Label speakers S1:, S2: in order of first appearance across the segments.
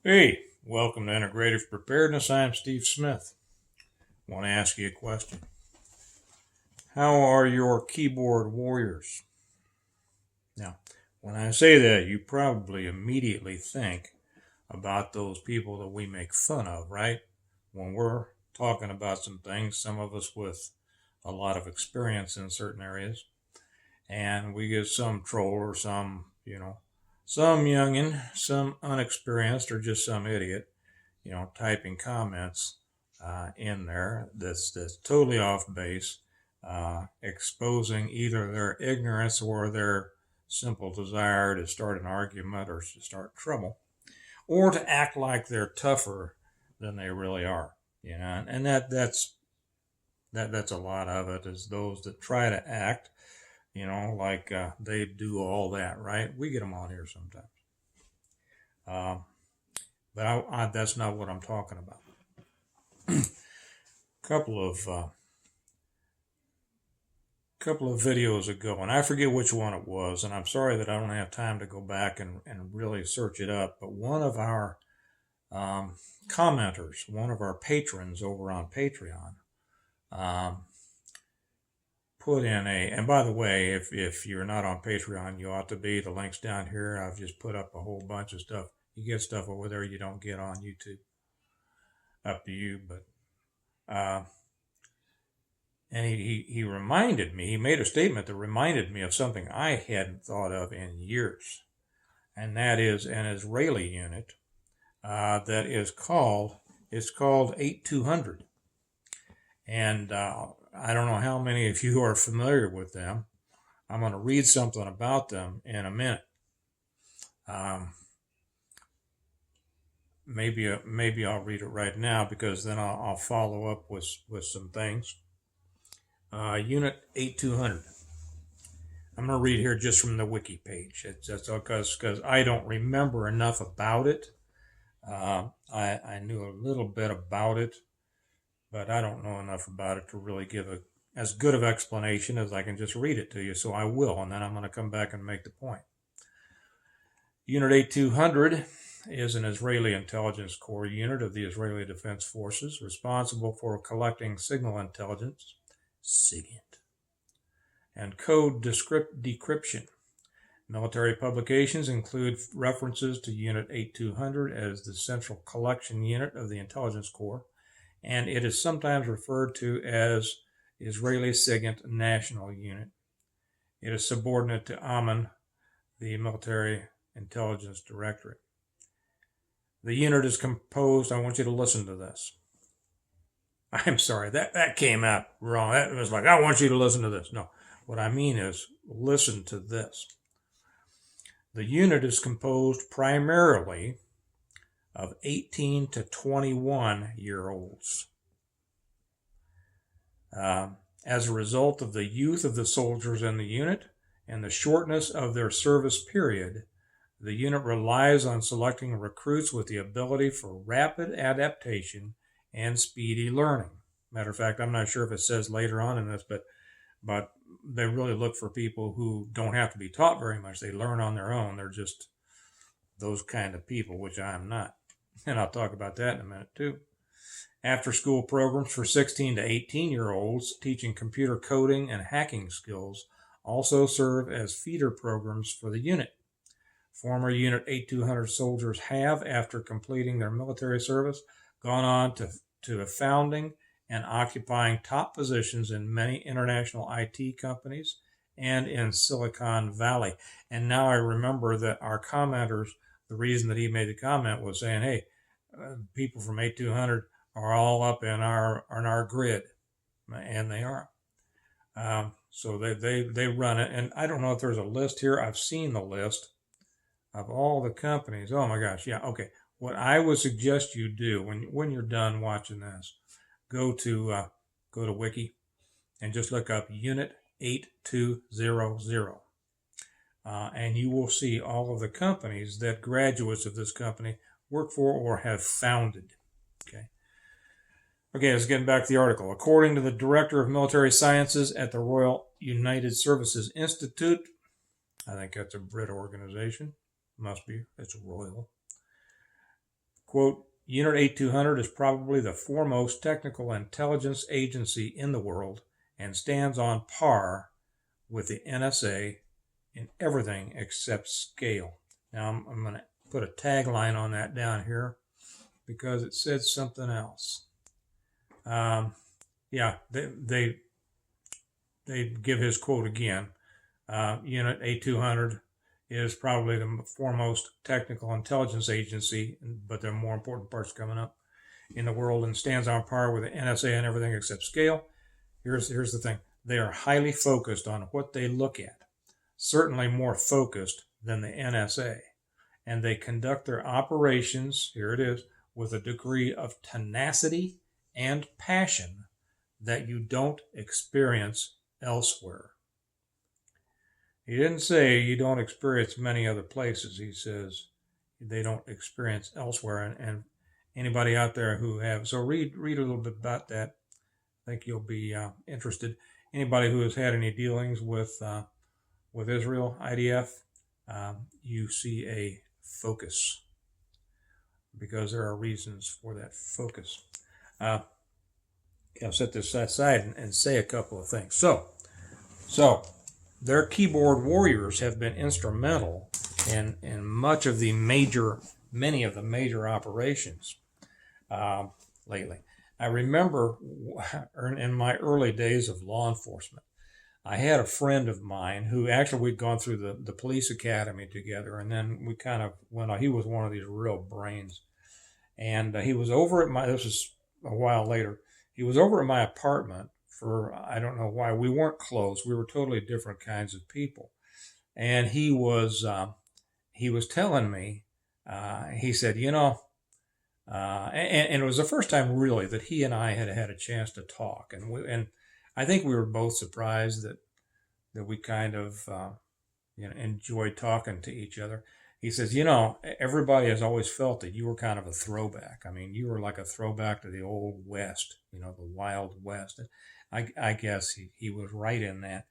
S1: Hey, welcome to Integrative Preparedness. I'm Steve Smith. Want to ask you a question. How are your keyboard warriors? Now, when I say that, you probably immediately think about those people that we make fun of, right? When we're talking about some things, some of us with a lot of experience in certain areas, and we get some troll or some youngin, some unexperienced, or just some idiot typing comments in there that's totally off base, exposing either their ignorance or their simple desire to start an argument or to start trouble, or to act like they're tougher than they really are. And that's a lot of it is those that try to act, like they do all that, right? We get them on here sometimes. Um, but that's not what I'm talking about. couple of couple of videos ago, and I forget which one it was, and I'm sorry that I don't have time to go back and really search it up, but one of our commenters, one of our patrons over on Patreon, um, put in and by the way, if you're not on Patreon, you ought to be. The link's down here. I've just put up a whole bunch of stuff. You get stuff over there you don't get on YouTube. Up to you, but and he reminded me, he made a statement that reminded me of something I hadn't thought of in years. And that is an Israeli unit that is called 8200. And I don't know how many of you are familiar with them. I'm going to read something about them in a minute. Maybe I'll read it right now because then I'll follow up with some things. Unit 8200. I'm going to read here just from the wiki page. That's because I don't remember enough about it. I knew a little bit about it, but I don't know enough about it to really give as good of explanation as I can just read it to you. So I will, and then I'm going to come back and make the point. Unit 8200 is an Israeli intelligence corps unit of the Israeli Defense Forces responsible for collecting signal intelligence, SIGINT, and code decryption. Military publications include references to Unit 8200 as the central collection unit of the intelligence corps, and it is sometimes referred to as Israeli SIGINT National Unit. It is subordinate to Amman, the military intelligence directorate. The unit is composed, I want you to listen to this. I'm sorry, that came out wrong. That was like, I want you to listen to this. No, what I mean is, listen to this. The unit is composed primarily of 18 to 21-year-olds. As a result of the youth of the soldiers in the unit and the shortness of their service period, the unit relies on selecting recruits with the ability for rapid adaptation and speedy learning. Matter of fact, I'm not sure if it says later on in this, but they really look for people who don't have to be taught very much. They learn on their own. They're just those kind of people, which I am not. And I'll talk about that in a minute too. After school programs for 16 to 18-year-olds teaching computer coding and hacking skills also serve as feeder programs for the unit. Former Unit 8200 soldiers have, after completing their military service, gone on to the founding and occupying top positions in many international IT companies and in Silicon Valley. And now I remember that our commenters, the reason that he made the comment was saying, hey, people from 8200 are all up in our grid, and they are. So they run it, and I don't know if there's a list here. I've seen the list of all the companies. Oh my gosh, yeah, okay. What I would suggest you do when you're done watching this, go to Wiki and just look up Unit 8200, and you will see all of the companies that graduates of this company work for or have founded. Okay, let's get back to the article. According to the Director of Military Sciences at the Royal United Services Institute, I think that's a Brit organization. Must be. It's royal. Quote, Unit 8200 is probably the foremost technical intelligence agency in the world and stands on par with the NSA in everything except scale. Now I'm going to put a tagline on that down here because it said something else. They give his quote again. Unit A200 is probably the foremost technical intelligence agency, but there are more important parts coming up in the world and stands on par with the NSA and everything except scale. Here's the thing. They are highly focused on what they look at, certainly more focused than the NSA. And they conduct their operations, here it is, with a degree of tenacity and passion that you don't experience elsewhere. He didn't say you don't experience many other places. He says they don't experience elsewhere. And anybody out there who have, so read a little bit about that. I think you'll be interested. Anybody who has had any dealings with Israel, IDF, you see a focus because there are reasons for that focus. I'll set this aside and say a couple of things. So their keyboard warriors have been instrumental in many of the major operations lately. I remember in my early days of law enforcement, I had a friend of mine who actually we'd gone through the police academy together, and then we kind of went on. He was one of these real brains, and he was over at this was a while later, he was over at my apartment for, I don't know why, we weren't close. We were totally different kinds of people. And he was telling me, he said, and it was the first time really that he and I had had a chance to talk. And I think we were both surprised that we kind of, enjoyed talking to each other. He says, everybody has always felt that you were kind of a throwback. I mean, you were like a throwback to the old West, the Wild West. I guess he was right in that.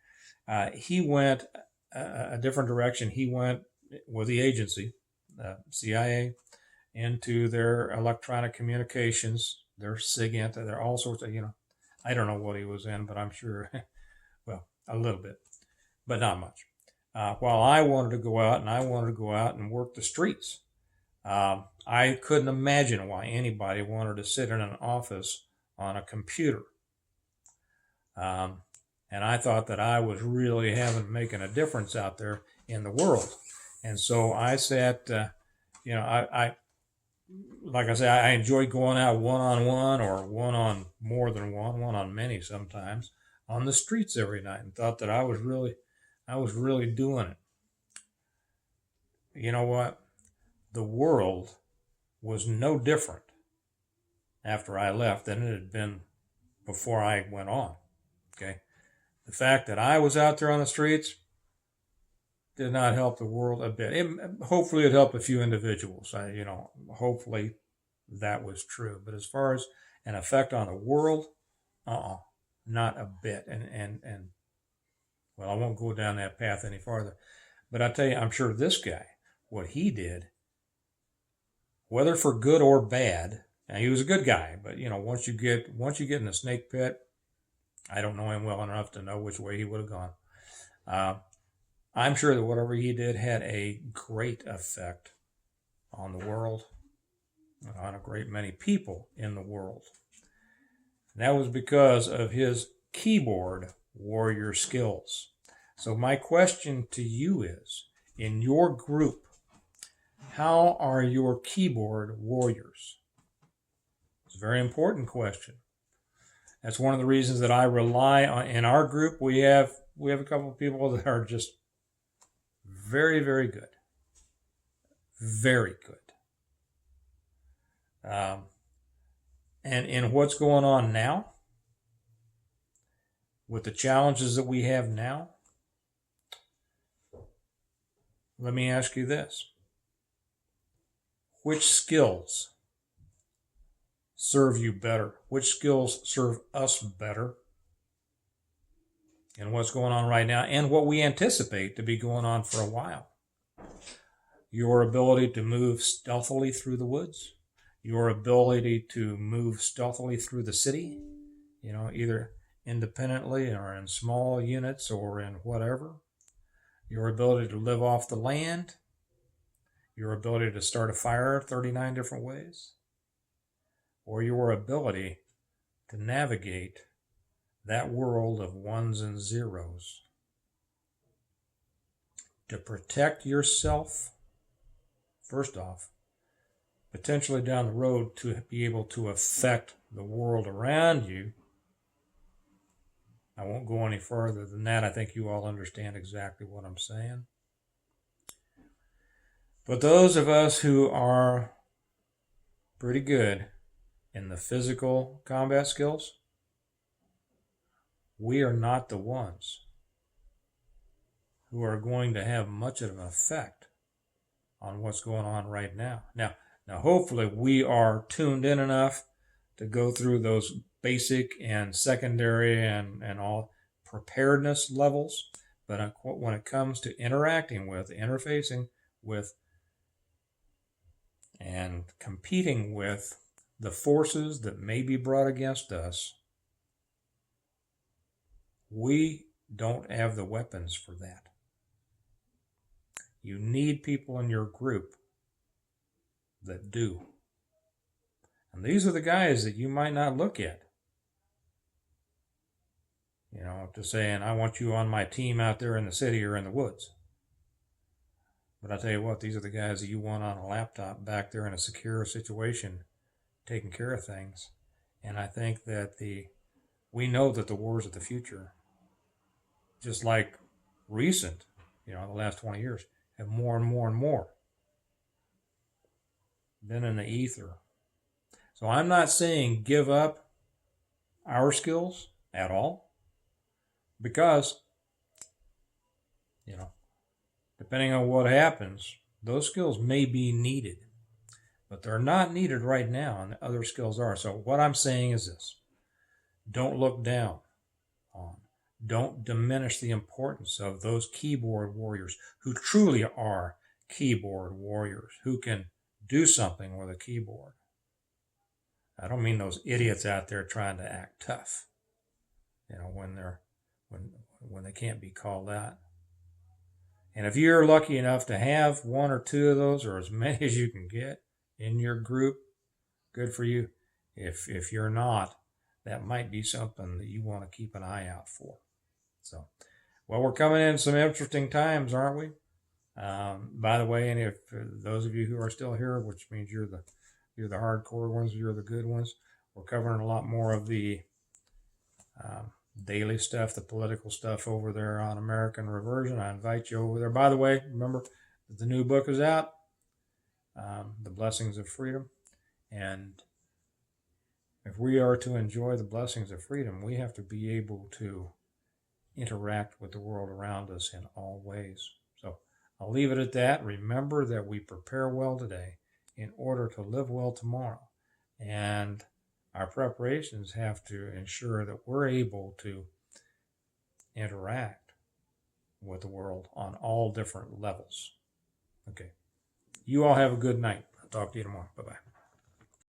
S1: He went a different direction. He went with the agency, CIA, into their electronic communications, their SIGINT, their all sorts of, I don't know what he was in, but I'm sure, well, a little bit, but not much. While I wanted to go out and work the streets. I couldn't imagine why anybody wanted to sit in an office on a computer. And I thought that I was really making a difference out there in the world. And so I sat, like I say, I enjoyed going out one-on-one or one on more than one on many sometimes, on the streets every night, and thought that I was really doing it. You know what? The world was no different after I left than it had been before I went on. Okay? The fact that I was out there on the streets did not help the world a bit. Hopefully it helped a few individuals. Hopefully that was true. But as far as an effect on the world, not a bit. And well, I won't go down that path any farther. But I tell you, I'm sure this guy, what he did, whether for good or bad, now he was a good guy, but once you get in the snake pit, I don't know him well enough to know which way he would have gone. I'm sure that whatever he did had a great effect on the world, on a great many people in the world. And that was because of his keyboard warrior skills. So my question to you is, in your group, how are your keyboard warriors? It's a very important question. That's one of the reasons that I rely on. In our group, we have a couple of people that are just very, very good. Very good. And in what's going on now, with the challenges that we have now, let me ask you this. Which skills serve you better? Which skills serve us better in what's going on right now and what we anticipate to be going on for a while? Your ability to move stealthily through the woods, your ability to move stealthily through the city, either independently or in small units or in whatever, your ability to live off the land, your ability to start a fire 39 different ways, or your ability to navigate that world of ones and zeros. To protect yourself, first off, potentially down the road to be able to affect the world around you. I won't go any further than that. I think you all understand exactly what I'm saying. But those of us who are pretty good in the physical combat skills, we are not the ones who are going to have much of an effect on what's going on right now. Now, hopefully we are tuned in enough to go through those basic and secondary and all preparedness levels. But when it comes to interacting with, interfacing with, and competing with the forces that may be brought against us, we don't have the weapons for that. You need people in your group that do. And these are the guys that you might not look at. Just saying, I want you on my team out there in the city or in the woods. But I tell you what, these are the guys that you want on a laptop back there in a secure situation, taking care of things. And I think that we know that the wars of the future, just like recent, the last 20 years, have more and more and more been in the ether. So I'm not saying give up our skills at all, because, depending on what happens, those skills may be needed, but they're not needed right now, and the other skills are. So what I'm saying is this: don't look down on, don't diminish the importance of those keyboard warriors who truly are keyboard warriors, who can do something with a keyboard. I don't mean those idiots out there trying to act tough, when they can't be called out. And if you're lucky enough to have one or two of those, or as many as you can get in your group, good for you. If you're not, that might be something that you want to keep an eye out for. So, well, we're coming in some interesting times, aren't we? By the way, and if those of you who are still here, which means you're the hardcore ones, you're the good ones, we're covering a lot more of the daily stuff, the political stuff over there on American Reversion. I invite you over there. By the way, remember that the new book is out, The Blessings of Freedom. And if we are to enjoy the blessings of freedom, we have to be able to interact with the world around us in all ways. So I'll leave it at that. Remember that we prepare well today in order to live well tomorrow. And our preparations have to ensure that we're able to interact with the world on all different levels. Okay. You all have a good night. I'll talk to you tomorrow. Bye-bye.